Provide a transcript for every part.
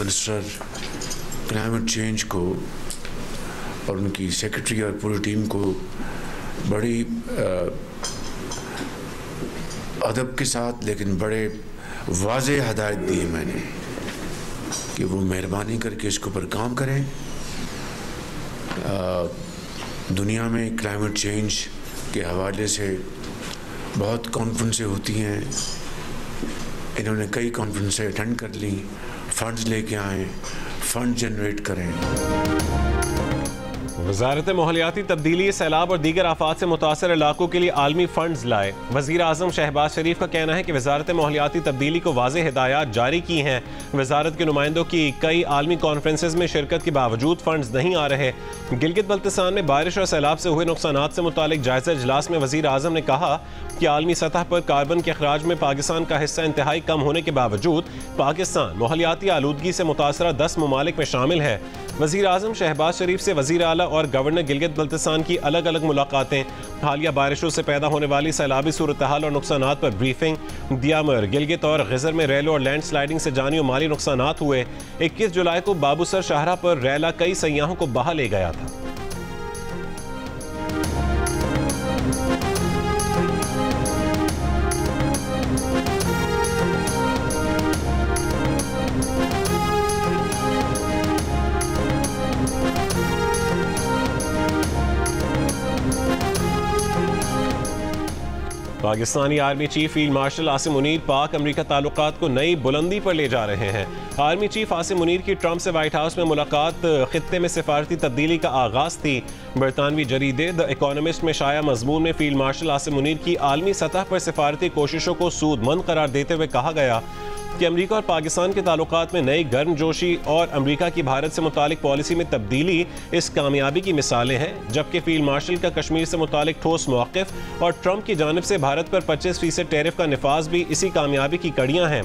Minister climate change को और उनकी सेक्रेटरी और पूरी टीम को बड़ी अदब के साथ लेकिन बड़े वाज़े हदायत दी है मैंने कि वो मेहरबानी करके इसके ऊपर काम करें। दुनिया में क्लाइमेट चेंज के हवाले से बहुत कॉन्फ्रेंसें होती हैं, इन्होंने कई कॉन्फ्रेंसें अटेंड कर ली, फंड्स लेके आए, फंड जनरेट करें। वज़ारत माहौलियाती तब्दीली, सैलाब और दीगर आफात से मुतासर इलाकों के लिए आलमी फंड्स लाए। वज़ीर आज़म शहबाज शरीफ का कहना है कि वज़ारत माहौलियाती तब्दीली को वाज़ेह हिदायत जारी की हैं। वज़ारत के नुमाइंदों की कई आलमी कॉन्फ्रेंसेस में शिरकत के बावजूद फंड्स नहीं आ रहे। गिलगित बल्तिस्तान में बारिश और सैलाब से हुए नुकसानात से मुतालिक जायज़ा इजलास में वज़ीर आज़म ने कहा कि आलमी सतह पर कार्बन के अखराज में पाकिस्तान का हिस्सा इंतहाई कम होने के बावजूद पाकिस्तान माहौलियाती आलूदगी से मुतासरा 10 ममालिक में शामिल है। वज़ीर आज़म शहबाज शरीफ से वज़ीर आला और गवर्नर गिलगित बल्तिस्तान की अलग अलग मुलाकातें, हालिया बारिशों से पैदा होने वाली सैलाबी सूरत हाल और नुकसानात पर ब्रीफिंग, दियामर, गिलगित और ग़िज़र में रेलों और लैंड स्लाइडिंग से जानी और माली नुकसानात हुए। 21 जुलाई को बाबूसर शाहरा पर रेला कई सयाहों को बहा ले गया था। Pakistani army chief field marshal Asim Munir पाक अमरीका ताल्लुकात को नई बुलंदी पर ले जा रहे हैं। आर्मी चीफ आसिम मुनीर की ट्रंप से व्हाइट हाउस में मुलाकात खित्ते में सिफारती तब्दीली का आगाज थी। बरतानवी जरीदे द इकोनॉमिस्ट में शाया मजमून में फील्ड मार्शल आसिम मुनीर की आलमी सतह पर सिफारती कोशिशों को सूदमंद करार देते हुए कहा गया कि अमरीका और पाकिस्तान के ताल्लुकात में नई गर्मजोशी और अमरीका की भारत से मुतालिक पॉलिसी में तब्दीली इस कामयाबी की मिसालें हैं। जबकि फील्ड मार्शल का कश्मीर से मुतालिक ठोस मौक़िफ़ और ट्रंप की जानिब से भारत पर 25% टैरिफ का निफाज भी इसी कामयाबी की कड़ियाँ हैं।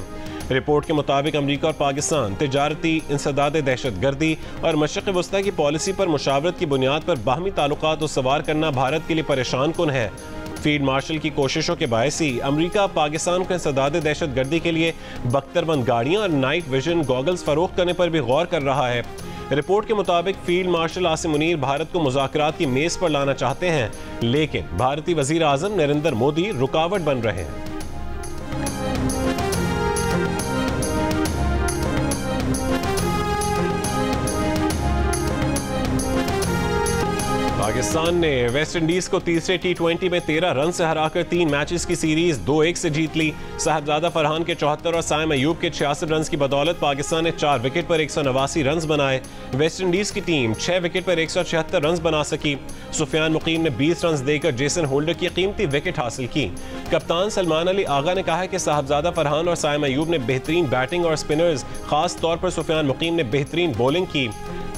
रिपोर्ट के मुताबिक अमरीका और पाकिस्तान तिजारती, इंसदाद दहशतगर्दी और मशरिक़ वस्ता की पॉलिसी पर मुशावरत की बुनियाद पर बाहमी ताल्लुकात उसवार करना भारत के लिए परेशान कुन है। फील्ड मार्शल की कोशिशों के बायस ही अमरीका पाकिस्तान को इंसदाद दहशतगर्दी के लिए बख्तरबंद गाड़ियां और नाइट विजन गॉगल्स फरोख्त करने पर भी गौर कर रहा है। रिपोर्ट के मुताबिक फील्ड मार्शल आसिम मुनीर भारत को मुज़ाकरात की मेज पर लाना चाहते हैं, लेकिन भारतीय वज़ीर आज़म नरेंद्र मोदी रुकावट बन रहे हैं। पाकिस्तान ने वेस्ट इंडीज को तीसरे T20 में 13 रन से हराकर 3 मैचेस की सीरीज 2-1 से जीत ली। साहबजादा फरहान के 74 और साइम अयूब के 66 रन की बदौलत पाकिस्तान ने 4 विकेट पर 189 रन बनाए। वेस्ट इंडीज की टीम 6 विकेट पर 176 रन बना सकी। सुफियान मुकीम ने 20 रन देकर जेसन होल्डर की कीमती विकेट हासिल की। कप्तान सलमान अली आगा ने कहा कि साहबजादा फरहान और साइम अयूब ने बेहतरीन बैटिंग और स्पिनर्स, खास तौर पर सुफियान मुकीम ने बेहतरीन बॉलिंग की।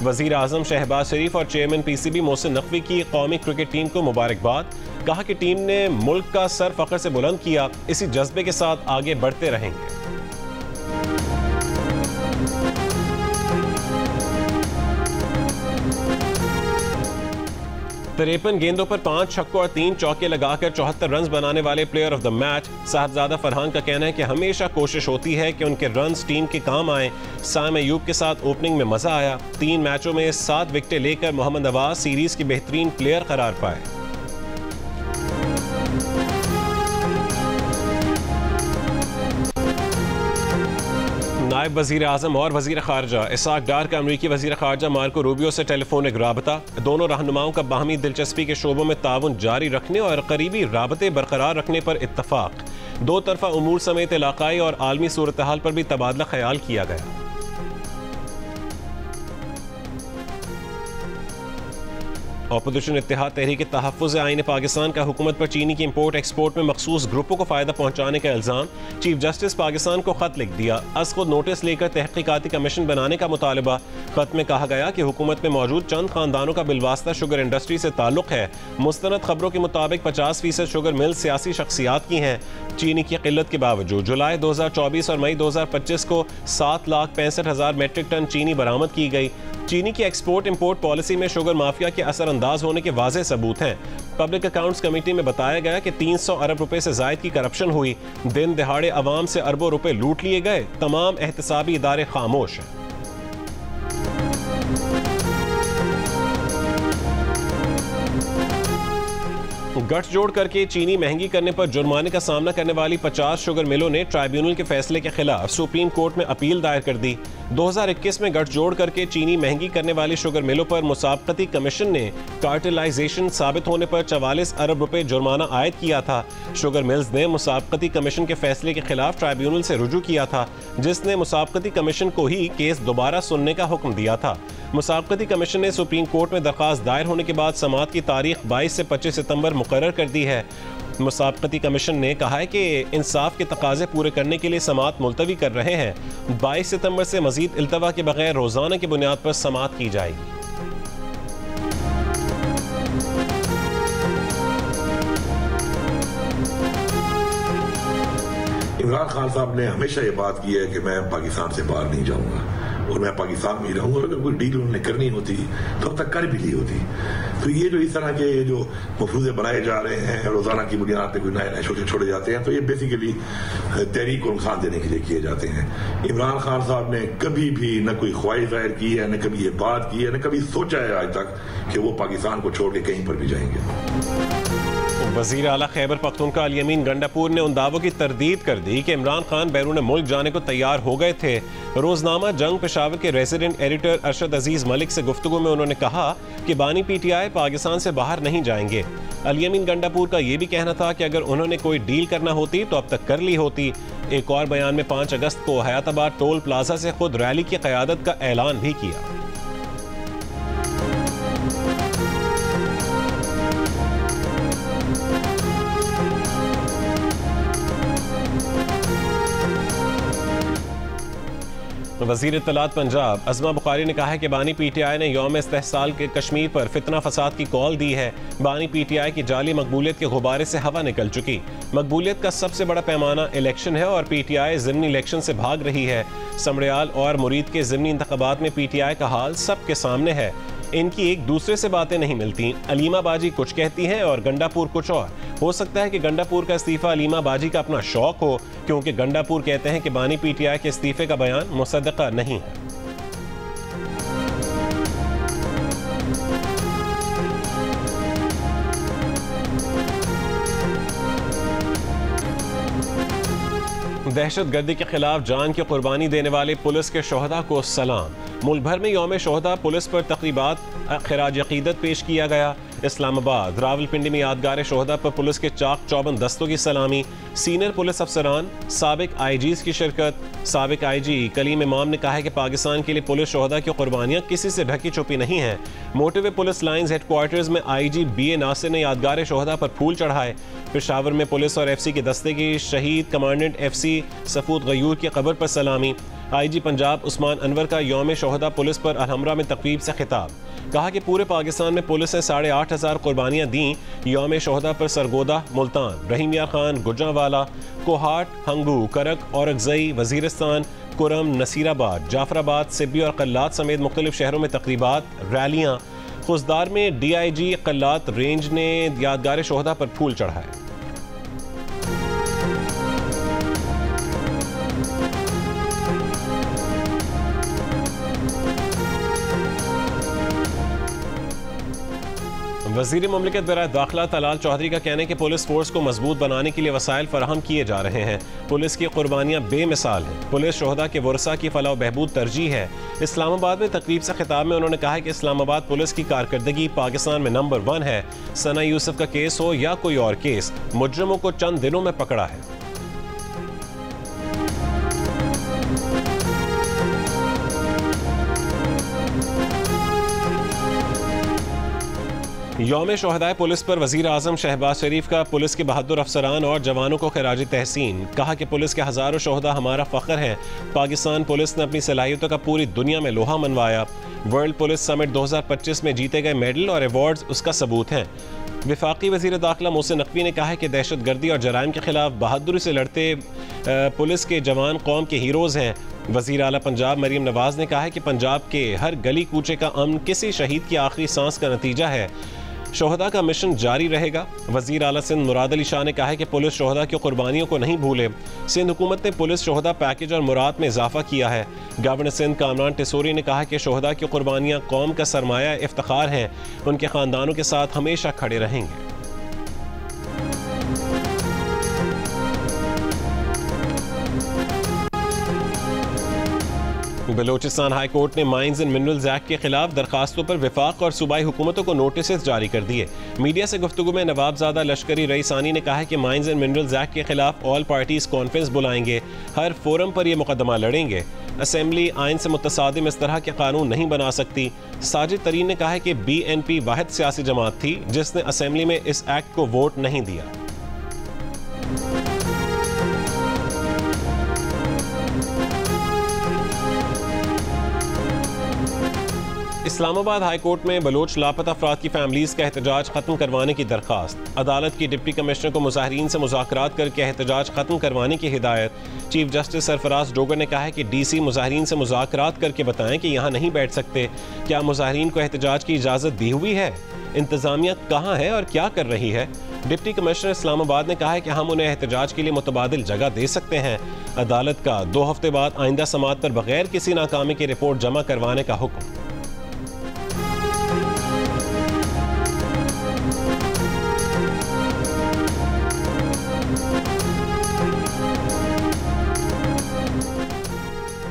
वज़ीर आज़म शहबाज शरीफ और चेयरमैन PCB मोहसिन नकवी की कौमी क्रिकेट टीम को मुबारकबाद। कहा कि टीम ने मुल्क का सर फख्र से बुलंद किया, इसी जज्बे के साथ आगे बढ़ते रहेंगे। 53 गेंदों पर 5 छक्कों और 3 चौके लगाकर 74 रन बनाने वाले player of the match Sahibzada Farhan का कहना है कि हमेशा कोशिश होती है कि उनके रन्स टीम के काम आए। साइम अयूब के साथ ओपनिंग में मजा आया। 3 मैचों में 7 विकेटें लेकर मोहम्मद नवाज सीरीज के बेहतरीन प्लेयर करार पाए। नायब वज़ीर आज़म और वज़ीर ख़ारजा इसाक डार का अमरीकी वज़ीर ख़ारजा मार्को रूबियो से टेलीफोनिक राबता। दोनों रहनुमाओं का बाहमी दिलचस्पी के शोबों में ताउन जारी रखने और करीबी राबते बरकरार रखने पर इत्तफ़ाक़। 2 तरफ़ा उमूर समेत इलाक़ाई और आलमी सूरत हाल पर भी तबादला ख्याल किया गया। अपोजिशन इत्तेहाद तहरीक तहफ़्फ़ुज़ आईन पाकिस्तान का हुकूमत पर चीनी की इम्पोर्ट एक्सपोर्ट में मखसूस ग्रुपों को फ़ायदा पहुँचाने का इल्ज़ाम। चीफ जस्टिस पाकिस्तान को ख़त लिख दिया। अज़ खुद नोटिस लेकर तहक़ीक़ाती कमीशन बनाने का मुतालबा। ख़त में कहा गया कि हुकूमत में मौजूद चंद ख़ानदानों का बिलवास्ता शुगर इंडस्ट्री से ताल्लुक़ है। मुस्तनद खबरों के मुताबिक 50% शुगर मिल सियासी शख्सियात की हैं। चीनी की किल्लत के बावजूद जुलाई 2024 और मई 2025 को 7,65,000 मेट्रिक टन चीनी बरामद की गई। चीनी की एक्सपोर्ट इंपोर्ट पॉलिसी में शुगर माफिया के असरअंदाज होने के वाज़ेह सबूत हैं। पब्लिक अकाउंट्स कमेटी में बताया गया कि 300 अरब रुपए से जायद की करप्शन हुई। दिन दिहाड़े अवाम से अरबों रुपए लूट लिए गए। तमाम एहतसाबी इदारे खामोश हैं। गठजोड़ करके चीनी महंगी करने पर जुर्माने का सामना करने वाली 50 शुगर मिलों ने ट्राइब्यूनल के फैसले के खिलाफ सुप्रीम कोर्ट में अपील दायर कर दी। 2021 में गठजोड़ करके चीनी महंगी करने वाली शुगर मिलों पर मुसाबकती कमीशन ने कार्टेलाइजेशन साबित होने पर 44 अरब रुपए जुर्माना आयद किया था। शुगर मिल्स ने मुसाबकती कमीशन के फैसले के खिलाफ ट्राइब्यूनल से रुजू किया था, जिसने मुसाबकती कमीशन को ही केस दोबारा सुनने का हुक्म दिया था। मुसाबकती कमीशन ने सुप्रीम कोर्ट में दरखास्त दायर होने के बाद समाअत की तारीख 22 से 25 सितंबर मुकर्रर कर दी है। मुसाबकती कमीशन ने कहा है कि इंसाफ के तकाजे पूरे करने के लिए समाअत मुलतवी कर रहे हैं। 22 सितंबर से मजीद इल्तवा के बगैर रोजाना की बुनियाद पर समाअत की जाएगी। इमरान खान साहब ने हमेशा ये बात की है कि मैं पाकिस्तान से बाहर नहीं जाऊंगा और मैं पाकिस्तान में ही रहूंगा। अगर कोई डील उन्होंने करनी होती तो अब तक कर भी ली होती। तो ये जो इस तरह के जो मफरूज़े बनाए जा रहे हैं, रोजाना की बुनियाद पे कोई नए नए छोड़े जाते हैं, तो ये बेसिकली तहरीक को नुकसान देने के लिए किए जाते हैं। इमरान खान साहब ने कभी भी न कोई ख्वाहिश जाहिर की है, न कभी ये बात की है, न कभी सोचा है आज तक कि वो पाकिस्तान को छोड़ के कहीं पर भी जाएंगे। वज़ीर आला खैबर पख्तूनख्वा अल यमीन गंडापुर ने उन दावों की तरदीद कर दी कि इमरान खान बैरून मुल्क जाने को तैयार हो गए थे। रोजनामा जंग पेशावर के रेजिडेंट एडिटर अरशद अजीज मलिक से गुफ्तगू में उन्होंने कहा कि बानी PTI पाकिस्तान से बाहर नहीं जाएंगे। अल यमीन गंडापुर का यह भी कहना था कि अगर उन्होंने कोई डील करना होती तो अब तक कर ली होती। एक और बयान में 5 अगस्त को हयाताबाद टोल प्लाजा से खुद रैली की क़यादत का ऐलान भी किया। वज़ीर इत्तलात पंजाब अज़मा बुखारी ने कहा है कि बानी PTI ने यौम इस्तेहसाल के कश्मीर पर फितना फसाद की कॉल दी है। बानी PTI की जाली मकबूलियत के गुब्बारे से हवा निकल चुकी। मकबूलियत का सबसे बड़ा पैमाना इलेक्शन है और PTI ज़िमनी इलेक्शन से भाग रही है। समड़ियाल और मुरीद के ज़िमनी इंतखाबात में PTI का हाल सबके सामने है। इनकी एक दूसरे से बातें नहीं मिलती। अलीमा बाजी कुछ कहती हैं और गंडापुर कुछ और। हो सकता है कि गंडापुर का इस्तीफा अलीमा बाजी का अपना शौक हो, क्योंकि गंडापुर कहते हैं कि बानी PTI के इस्तीफे का बयान मुसद्दक़ा नहीं है। दहशत गर्दी के खिलाफ जान की कुर्बानी देने वाले पुलिस के शोहदा को सलाम। मुल्क भर में यौम शोहदा पुलिस पर तकरीबात खिराज अकीदत पेश किया गया। इस्लामाबाद रावलपिंडी में यादगार शोहदा पर पुलिस के चाक चौबंद दस्तों की सलामी। सीनियर पुलिस अफसरान, साबिक IGs की शिरकत। साबिक IG कलीम इमाम ने कहा है कि पाकिस्तान के लिए पुलिस शोहदा की कुर्बानियाँ किसी से ढकी छुपी नहीं हैं। मोटिवे पुलिस लाइन्स हेडक्वार्टर्स में IG BA नासिर ने यादगार शोहदा पर फूल चढ़ाए। पेशावर में पुलिस और FC के दस्ते की शहीद कमांडेंट FC सफूद गयूर की कब्र पर सलामी। IG पंजाब उस्मान अनवर का यौम शोहदा पुलिस पर अलहमरा में तकरीब से खिताब। कहा कि पूरे पाकिस्तान में पुलिस ने 8,500 कुर्बानियाँ दी। यौम शोहदा पर सरगोदा, मुल्तान, रहीम यार खान, गुजरांवाला, कोहाट, हंगू, करक, औरंगज़ई, वजीरिस्तान, कुरम, नसीराबाद, जाफराबाद, सिब्बी और कल्लात समेत मुख्तलिफ शहरों में तकरीबात, रैलियाँ। खुसदार में DIG कल्लात रेंज ने यादगार शोहदा पर फूल चढ़ाए। वज़ीर मुमलिकत बराए दाखिला तलाल चौधरी का कहना है कि पुलिस फोर्स को मजबूत बनाने के लिए वसाइल फराहम किए जा रहे हैं। पुलिस की कुर्बानियाँ बेमिसाल हैं। पुलिस शोहदा के वरसा की फलाह बहबूद तरजीह है। इस्लामाबाद में तकरीब से खिताब में उन्होंने कहा है कि इस्लामाबाद पुलिस की कारकर्दगी पाकिस्तान में नंबर 1 है। सना यूसुफ का केस हो या कोई और केस, मुजरिमों को चंद दिनों में पकड़ा है। यौम शोहदाए पुलिस पर वज़ीर आज़म शहबाज शरीफ का पुलिस के बहादुर अफसरान और जवानों को खिराज तहसीन। कहा कि पुलिस के हज़ारों शोहदा हमारा फ़ख्र हैं। पाकिस्तान पुलिस ने अपनी सलाहियतों का पूरी दुनिया में लोहा मनवाया। वर्ल्ड पुलिस समिट 2025 में जीते गए मेडल और अवार्ड्स उसका सबूत हैं। वफाकी वज़ीर दाखिला मोहसिन नकवी ने कहा है कि दहशत गर्दी और जराइम के खिलाफ बहादुरी से लड़ते पुलिस के जवान कौम के हीरोज़ हैं। वज़ीर आला पंजाब मरीम नवाज़ ने कहा है कि पंजाब के हर गली कूचे का अमन किसी शहीद की आखिरी सांस का नतीजा है। शोहदा का मिशन जारी रहेगा। वज़ीर आला सिंध मुराद अली शाह ने कहा है कि पुलिस शोहदा की कुर्बानियों को नहीं भूले। सिंध हुकूमत ने पुलिस शोहदा पैकेज और मुराद में इजाफा किया है। गवर्नर सिंध कामरान टिसोरी ने कहा कि शोहदा की कुर्बानियाँ कौम का सरमाया इफ्तिखार हैं। उनके ख़ानदानों के साथ हमेशा खड़े रहेंगे। बलूचिस्तान हाई कोर्ट ने माइंस एंड मिनरल्स एक्ट के खिलाफ दरखास्तों पर वफाक और सूबाई हुकूमतों को नोटिस जारी कर दिए। मीडिया से गुफ्तगू में नवाबजादा लश्करी रईसानी ने कहा है कि माइंस एंड मिनरल्स एक्ट के खिलाफ ऑल पार्टीज कॉन्फ्रेंस बुलाएंगे, हर फोरम पर यह मुकदमा लड़ेंगे। असेंबली आइन से मुतसादिम इस तरह के कानून नहीं बना सकती। साजिद तरीन ने कहा है कि BNP वाहिद सियासी जमात थी जिसने असेंबली में इस एक्ट को वोट नहीं दिया। इस्लामाबाद हाई कोर्ट में बलोच लापता अफराद की फैमिलीज का एहतजाज खत्म करवाने की दरखास्त। अदालत की डिप्टी कमिश्नर को मुजाहिरीन से मुज़ाकरात करके एहतजाज खत्म करवाने की हिदायत। चीफ जस्टिस सरफराज डोगर ने कहा है कि DC मुजाहिरीन से मुज़ाकरात करके बताएं कि यहाँ नहीं बैठ सकते। क्या मुजाहिरीन को एहतजाज की इजाज़त दी हुई है? इंतज़ामिया कहाँ है और क्या कर रही है? डिप्टी कमिश्नर इस्लामाबाद ने कहा है कि हम उन्हें एहतजाज के लिए मुतबादिल जगह दे सकते हैं। अदालत का 2 हफ्ते बाद आइंदा समाअत पर बगैर किसी नाकामी की रिपोर्ट जमा करवाने का हुक्म।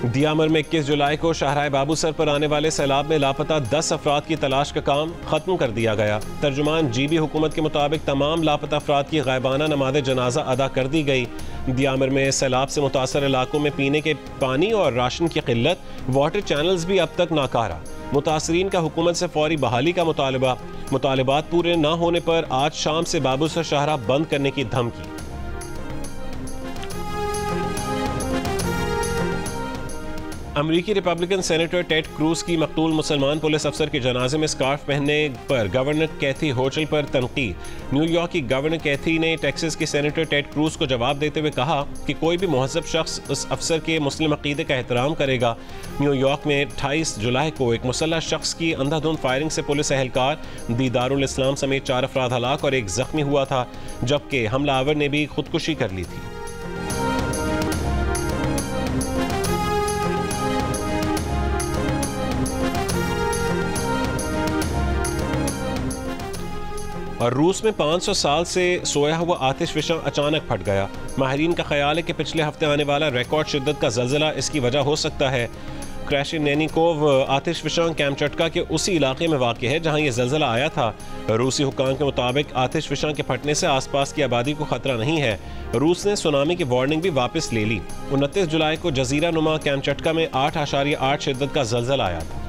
दियामर में 21 जुलाई को शाहराह बाबूसर पर आने वाले सैलाब में लापता 10 अफराद की तलाश का काम खत्म कर दिया गया। तर्जुमान GB हुकूमत के मुताबिक तमाम लापता अफराद की गायबाना नमाज जनाजा अदा कर दी गई। दियामर में सैलाब से मुतासर इलाकों में पीने के पानी और राशन की किल्लत, वाटर चैनल्स भी अब तक नाकारा। मुतासरीन का हुकूमत से फौरी बहाली का मुतालबात पूरे न होने पर आज शाम से बाबूसर शाहराह बंद करने की धमकी। अमरीकी रिपब्लिकन सेनेटर टेड क्रूज की मकतूल मुसलमान पुलिस अफसर के जनाजे में स्कार्फ पहनने पर गवर्नर कैथी होचल पर तनकीद। न्यूयॉर्क की गवर्नर कैथी ने टेक्सास के सेनेटर टेड क्रूज को जवाब देते हुए कहा कि कोई भी मुहज़्ज़ब शख्स उस अफसर के मुस्लिम अकीदे का एहतराम करेगा। न्यूयॉर्क में 28 जुलाई को एक मुसल्लह शख्स की अंधाधुंध फायरिंग से पुलिस एहलकार दीदारुल इस्लाम समेत 4 अफराद हलाक और 1 जख्मी हुआ था, जबकि हमलावर ने भी खुदकुशी कर ली थी। और रूस में 500 साल से सोया हुआ आतिशफिशां अचानक फट गया। माहिरीन का ख्याल है कि पिछले हफ्ते आने वाला रिकॉर्ड शिद्दत का ज़लज़ला इसकी वजह हो सकता है। क्रैशिनेनिकोव आतिशफिशां कैमचटका के उसी इलाके में वाक़ है जहां यह ज़लज़ला आया था। रूसी हुक्काम के मुताबिक आतिशफिशां के फटने से आसपास की आबादी को खतरा नहीं है। रूस ने सुनामी की वार्निंग भी वापस ले ली। 29 जुलाई को जजीरा नुमा कैमचटका में 8.8 शिद्दत का ज़लज़ला आया था।